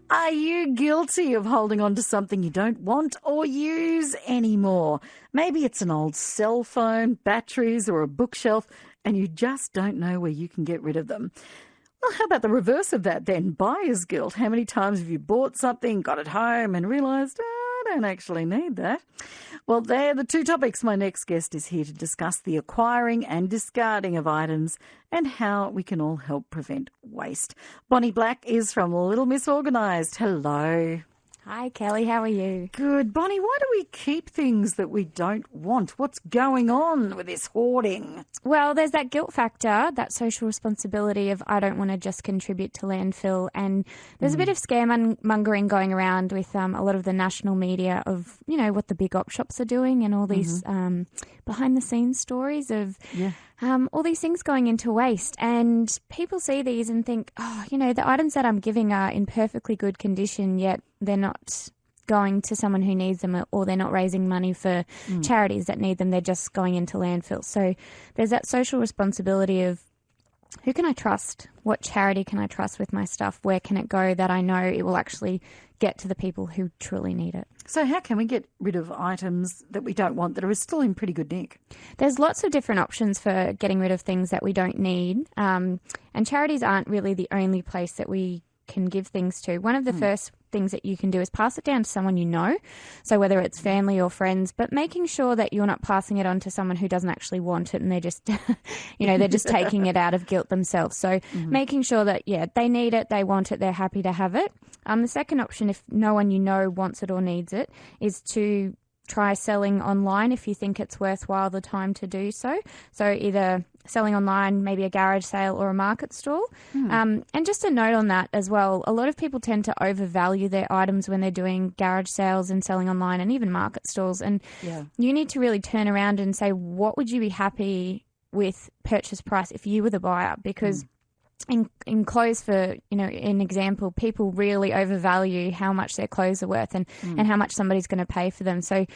Are you guilty of holding on to something you don't want or use anymore? Maybe it's an old cell phone, batteries, or a bookshelf, and you just don't know where you can get rid of them. Well, how about the reverse of that then? Buyer's guilt. How many times have you bought something, got it home, and realised, I don't actually need that? Well, they're the two topics. My next guest is here to discuss the acquiring and discarding of items and how we can all help prevent waste. Bonnie Black is from Little Miss Organised. Hello. Hi, Kelly. How are you? Good. Bonnie, why do we keep things that we don't want? What's going on with this hoarding? Well, there's that guilt factor, that social responsibility of I don't want to just contribute to landfill. And there's a bit of scaremongering going around with a lot of the national media of, you know, what the big op shops are doing and all these behind-the-scenes stories of all these things going into waste. And people see these and think, oh, you know, the items that I'm giving are in perfectly good condition, yet they're not going to someone who needs them, or they're not raising money for charities that need them. They're just going into landfill. So there's that social responsibility of who can I trust? What charity can I trust with my stuff? Where can it go that I know it will actually get to the people who truly need it? So how can we get rid of items that we don't want that are still in pretty good nick? There's lots of different options for getting rid of things that we don't need. And charities aren't really the only place that we can give things to. One of the first things that you can do is pass it down to someone you know. So whether it's family or friends, but making sure that you're not passing it on to someone who doesn't actually want it and they're just, you know, they're just taking it out of guilt themselves. So making sure that, they need it, they want it, they're happy to have it. The second option, if no one you know wants it or needs it, is to try selling online if you think it's worthwhile the time to do so. So either selling online, maybe a garage sale or a market stall. And just a note on that as well, a lot of people tend to overvalue their items when they're doing garage sales and selling online and even market stalls. And you need to really turn around and say, what would you be happy with purchase price if you were the buyer? Because in clothes, for, you know, an example, people really overvalue how much their clothes are worth and how much somebody's going to pay for them. So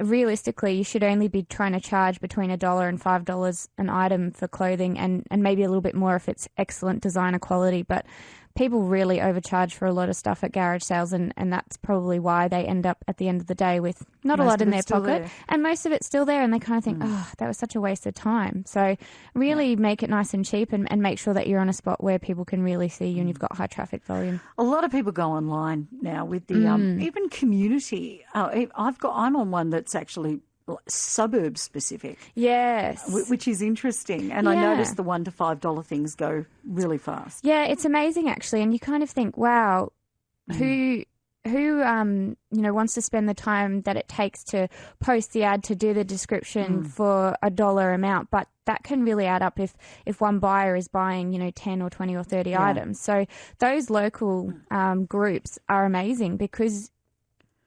realistically, you should only be trying to charge between $1 and $5 an item for clothing, and maybe a little bit more if it's excellent designer quality. But people really overcharge for a lot of stuff at garage sales, and that's probably why they end up at the end of the day with not a lot in their pocket. And most of it's still there, and they kind of think, oh, that was such a waste of time. So really make it nice and cheap, and make sure that you're on a spot where people can really see you and you've got high traffic volume. A lot of people go online now with the even community. I'm on one that's actually suburb specific. Yes. Which is interesting. And I noticed the $1 to $5 things go really fast. Yeah, it's amazing actually. And you kind of think, wow, who wants to spend the time that it takes to post the ad, to do the description for $1 amount, but that can really add up if one buyer is buying, 10 or 20 or 30 items. So those local groups are amazing because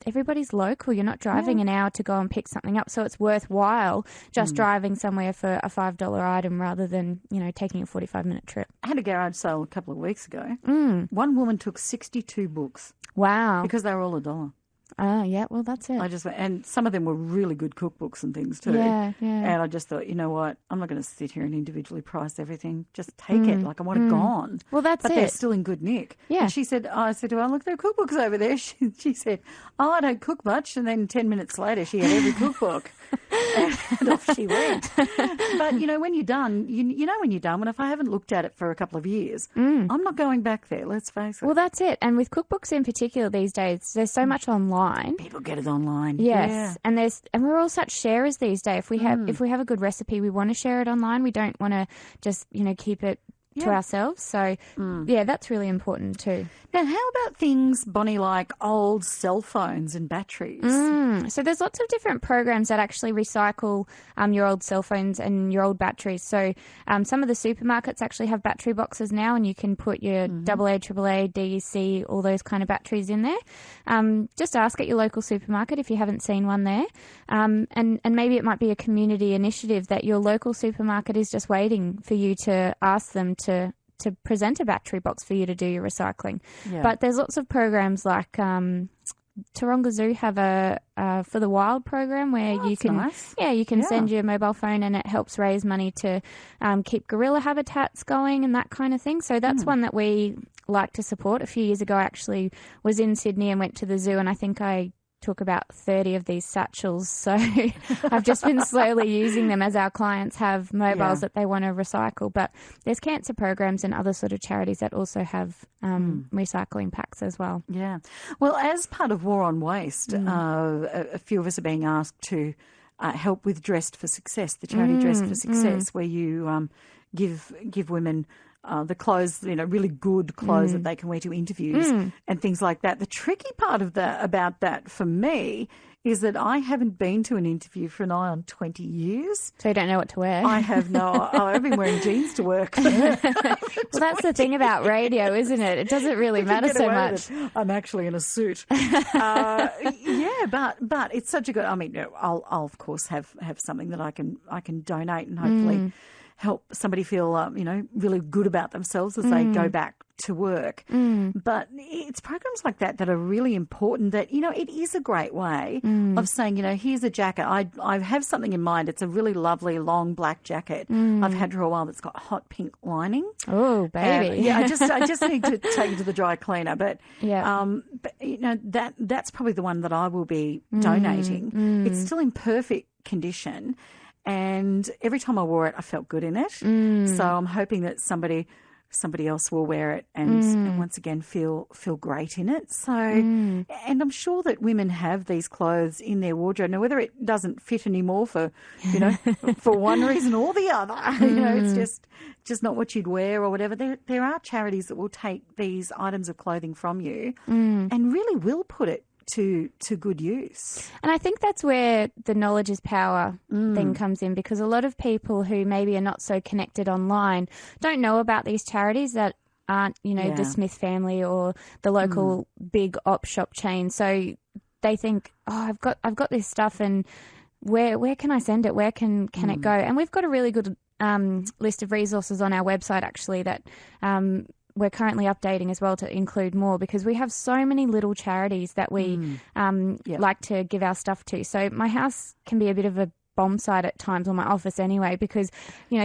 everybody's local. You're not driving an hour to go and pick something up. So it's worthwhile just driving somewhere for a $5 item rather than, taking a 45-minute trip. I had a garage sale a couple of weeks ago. One woman took 62 books. Wow. Because they were all $1. Oh, yeah, well, that's it. And some of them were really good cookbooks and things too. Yeah. And I just thought, you know what, I'm not going to sit here and individually price everything. Just take it. Like, I want it gone. Well, that's it. But they're still in good nick. Yeah. And I said to her, look, there are cookbooks over there. She said, oh, I don't cook much. And then 10 minutes later, she had every cookbook. And off she went. But, when you're done, you know when you're done, when if I haven't looked at it for a couple of years, I'm not going back there, let's face it. Well, that's it. And with cookbooks in particular these days, there's so much online. People get it online. Yes. Yeah. And we're all such sharers these days. If we have a good recipe, we want to share it online. We don't want to just, keep it to ourselves. So, that's really important too. Now, how about things, Bonnie, like old cell phones and batteries? So there's lots of different programs that actually recycle your old cell phones and your old batteries. So some of the supermarkets actually have battery boxes now, and you can put your AA, AAA, DEC, all those kind of batteries in there. Just ask at your local supermarket if you haven't seen one there. And maybe it might be a community initiative that your local supermarket is just waiting for you to ask them to present a battery box for you to do your recycling. Yeah. But there's lots of programs like Taronga Zoo have a For the Wild program where you can, nice. you can send your mobile phone and it helps raise money to keep gorilla habitats going and that kind of thing. So that's one that we like to support. A few years ago, I actually was in Sydney and went to the zoo, and I think I took about 30 of these satchels. So I've just been slowly using them as our clients have mobiles that they want to recycle. But there's cancer programs and other sort of charities that also have recycling packs as well. Yeah. Well, as part of War on Waste, a few of us are being asked to help with Dressed for Success, the charity Dressed for Success, where you give women the clothes, really good clothes that they can wear to interviews and things like that. The tricky part of about that for me is that I haven't been to an interview for nigh on 20 years. So you don't know what to wear? I have I've been wearing jeans to work. Well, that's the thing about radio, isn't it? It doesn't really matter so much. I'm actually in a suit. But it's such a good, I'll of course have something that I can donate and hopefully help somebody feel, really good about themselves as they go back to work. But it's programs like that are really important that, it is a great way of saying, here's a jacket. I have something in mind. It's a really lovely long black jacket I've had for a while that's got hot pink lining. Oh, baby. I just need to take it to the dry cleaner. But, that's probably the one that I will be donating. It's still in perfect condition. And every time I wore it, I felt good in it. So I'm hoping that somebody else will wear it and once again feel great in it. So, and I'm sure that women have these clothes in their wardrobe. Now, whether it doesn't fit anymore for, for one reason or the other, it's just not what you'd wear or whatever. There are charities that will take these items of clothing from you and really will put it to good use. And I think that's where the knowledge is power thing comes in, because a lot of people who maybe are not so connected online don't know about these charities that aren't, the Smith family or the local big op shop chain. So they think, I've got this stuff, and where can I send it? Where can it go? And we've got a really good list of resources on our website actually that we're currently updating as well to include more, because we have so many little charities that we like to give our stuff to. So my house can be a bit of a bomb site at times, or my office anyway, because,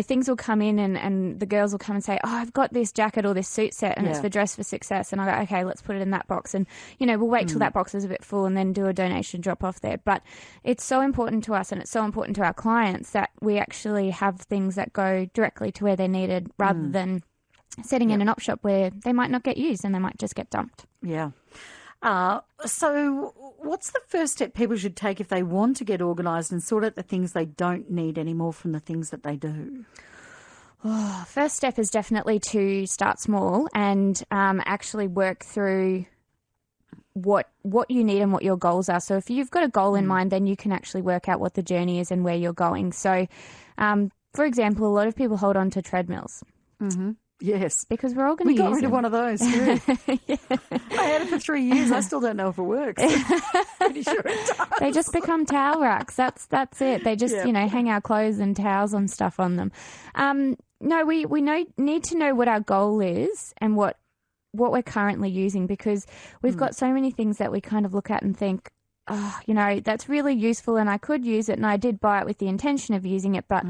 things will come in and the girls will come and say, I've got this jacket or this suit set and it's for Dress for Success. And I go, okay, let's put it in that box. And, we'll wait till that box is a bit full and then do a donation drop off there. But it's so important to us and it's so important to our clients that we actually have things that go directly to where they're needed rather than setting in an op shop where they might not get used and they might just get dumped. Yeah. So what's the first step people should take if they want to get organised and sort out the things they don't need anymore from the things that they do? First step is definitely to start small and actually work through what you need and what your goals are. So if you've got a goal in mind, then you can actually work out what the journey is and where you're going. So, for example, a lot of people hold on to treadmills. Mm-hmm. Yes. Because we're all going to use them. We got rid of one of those too. I had it for 3 years. I still don't know if it works. Pretty sure it does. They just become towel racks. That's it. They just, hang our clothes and towels and stuff on them. No, we need to know what our goal is and what we're currently using, because we've got so many things that we kind of look at and think, that's really useful and I could use it, and I did buy it with the intention of using it, but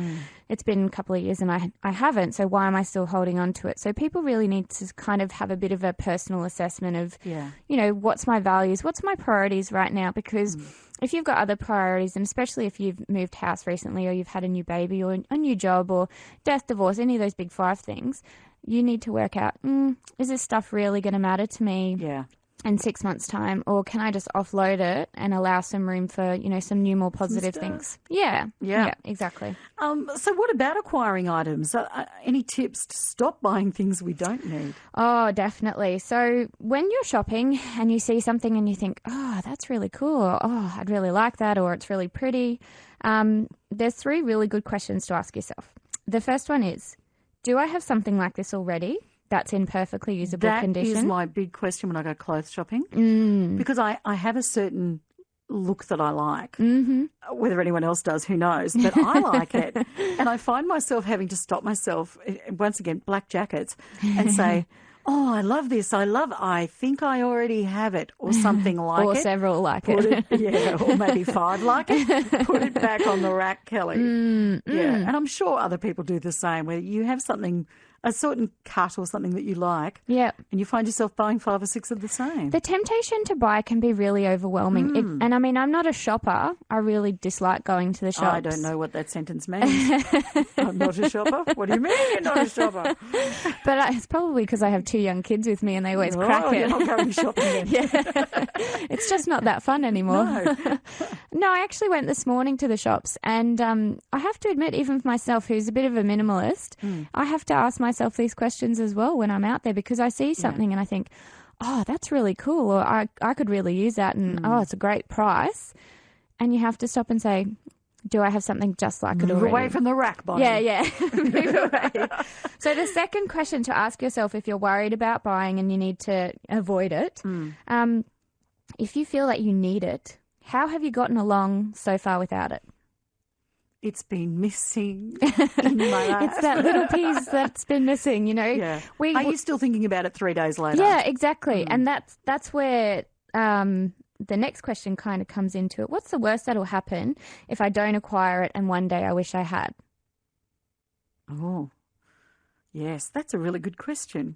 it's been a couple of years and I haven't, so why am I still holding on to it? So people really need to kind of have a bit of a personal assessment of, what's my values, what's my priorities right now, because if you've got other priorities, and especially if you've moved house recently or you've had a new baby or a new job or death, divorce, any of those big 5 things, you need to work out, is this stuff really going to matter to me? Yeah. In 6 months' time, or can I just offload it and allow some room for, some new, more positive things? Yeah, exactly. So what about acquiring items? Any tips to stop buying things we don't need? Oh, definitely. So when you're shopping and you see something and you think, that's really cool, or, I'd really like that, or it's really pretty, there's 3 really good questions to ask yourself. The first one is, do I have something like this already that's in perfectly usable condition? That is my big question when I go clothes shopping, because I have a certain look that I like. Whether anyone else does, who knows, but I like it. And I find myself having to stop myself, once again, black jackets, and say, Oh, I love this. I think I already have it, or something like or it. several like Put it. yeah, or maybe 5 like it. Put it back on the rack, Kelly. Yeah, and I'm sure other people do the same, where you have something, a certain cut or something that you like, Yeah. and you find yourself buying 5 or 6 of the same. The temptation to buy can be really overwhelming. And I mean, I'm not a shopper. I really dislike going to the shops. I don't know what that sentence means. I'm not a shopper? What do you mean you're not a shopper? But it's probably because I have 2 young kids with me and they always crack it. You're not going shopping then. Yeah. It's just not that fun anymore. No, I actually went this morning to the shops and I have to admit, even for myself, who's a bit of a minimalist, I have to ask myself these questions as well when I'm out there, because I see something and I think, oh, that's really cool, or I could really use that, and oh, it's a great price. And you have to stop and say, do I have something just like it already? Move away from the rack, Bonnie. Yeah. Move away. So the second question to ask yourself, if you're worried about buying and you need to avoid it, if you feel that you need it, how have you gotten along so far without it? It's been missing in my life. It's that little piece that's been missing, you know. Yeah. Are you still thinking about it 3 days later? Yeah, exactly. And that's where the next question kind of comes into it. What's the worst that'll happen if I don't acquire it and one day I wish I had? Oh, yes, that's a really good question.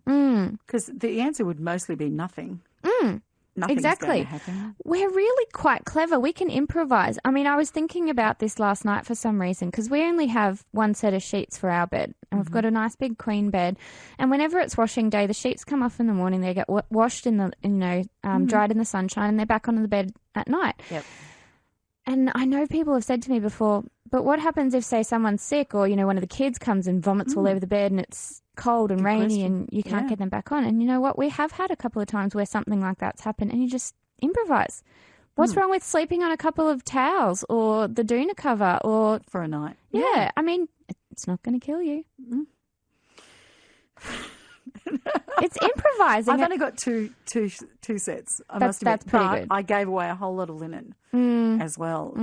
Because the answer would mostly be nothing. Nothing's exactly. going to happen. We're really quite clever. We can improvise. I mean, I was thinking about this last night for some reason, because we only have one set of sheets for our bed, and we've got a nice big queen bed. And whenever it's washing day, the sheets come off in the morning. They get washed in the, dried in the sunshine, and they're back on the bed at night. Yep. And I know people have said to me before, but what happens if, say, someone's sick, or, you know, one of the kids comes and vomits all over the bed and it's cold and rainy and you can't get them back on? And you know what? We have had a couple of times where something like that's happened and you just improvise. What's wrong with sleeping on a couple of towels or the doona cover or... For a night. Yeah. I mean, it's not going to kill you. It's improvising. I've only got two sets. That's pretty good. I gave away a whole lot of linen as well,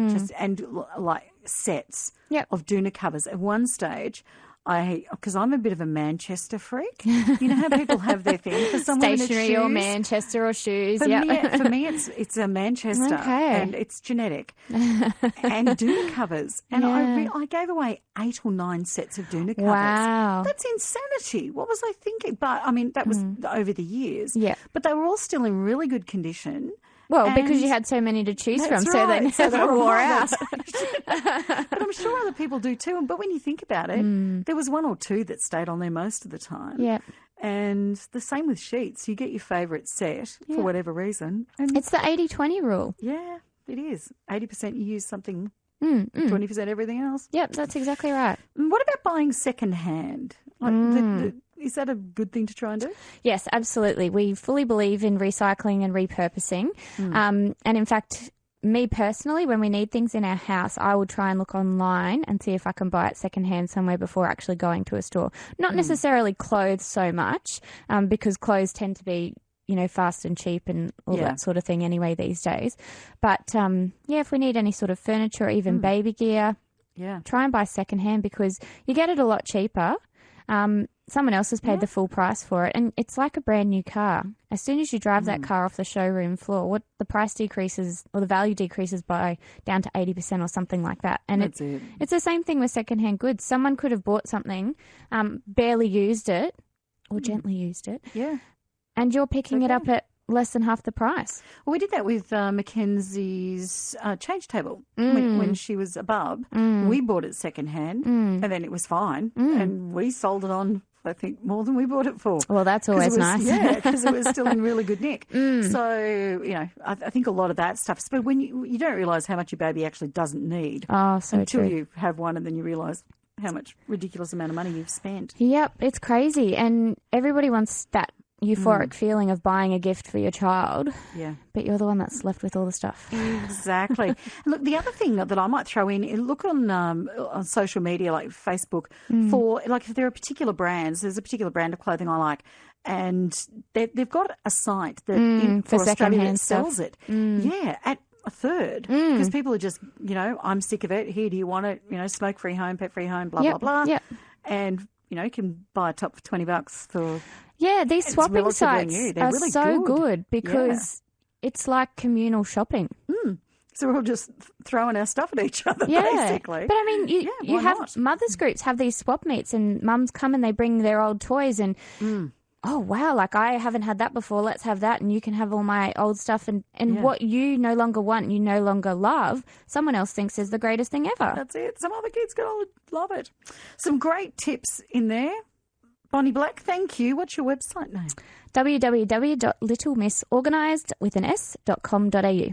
like sets of doona covers. At one stage, because I'm a bit of a Manchester freak. You know how people have their thing for someone stationery or Manchester or shoes. For me, it's a Manchester, and it's genetic. And doona covers, and I gave away 8 or 9 sets of doona covers. Wow, that's insanity. What was I thinking? But I mean, that was over the years. Yeah, but they were all still in really good condition. Well, because you had so many to choose from, so they never wore out. But I'm sure other people do too. But when you think about it, there was 1 or 2 that stayed on there most of the time. Yeah. And the same with sheets. You get your favourite set for whatever reason. And it's the 80-20 rule. Yeah, it is. 80% you use something, 20% everything else. Yep, that's exactly right. What about buying second hand? Is that a good thing to try and do? Yes, absolutely. We fully believe in recycling and repurposing. And in fact, me personally, when we need things in our house, I will try and look online and see if I can buy it secondhand somewhere before actually going to a store. Not necessarily clothes so much, because clothes tend to be, you know, fast and cheap and all that sort of thing anyway these days. But, if we need any sort of furniture or even baby gear, try and buy secondhand, because you get it a lot cheaper. Someone else has paid the full price for it, and it's like a brand new car. As soon as you drive that car off the showroom floor, what the price decreases, or the value decreases by down to 80% or something like that. And it's the same thing with secondhand goods. Someone could have bought something, barely used it, or gently used it, and you're picking it up at less than half the price. Well, we did that with Mackenzie's change table when she was a bub. We bought it secondhand, and then it was fine, and we sold it on, I think, more than we bought it for. Well, that's always nice. Yeah, because it was still in really good nick. So, you know, I think a lot of that stuff. But when you don't realise how much your baby actually doesn't need until you have one, and then you realise how much ridiculous amount of money you've spent. Yep, it's crazy, and everybody wants that euphoric feeling of buying a gift for your child. Yeah. But you're the one that's left with all the stuff. Exactly. And look, the other thing that I might throw in, look on social media like Facebook for, like, if there are particular brands, there's a particular brand of clothing I like, and they've got a site that for Australia that sells it. Yeah, at a third, because people are just, you know, I'm sick of it. Here, do you want it? You know, smoke-free home, pet-free home, blah, blah, blah. And, you know, you can buy a top for $20 for Yeah, these It's swapping relatively sites new. They're are really so good. good because it's like communal shopping. So we're all just throwing our stuff at each other, Yeah. basically. But I mean, you why have not? mothers groups have these swap meets and mums come and they bring their old toys and, oh, wow, like I haven't had that before. Let's have that and you can have all my old stuff. And what you no longer want, you no longer love, someone else thinks is the greatest thing ever. That's it. Some other kids going to love it. Some great tips in there. Bonnie Black, thank you. What's your website name? www.littlemissorganised.com.au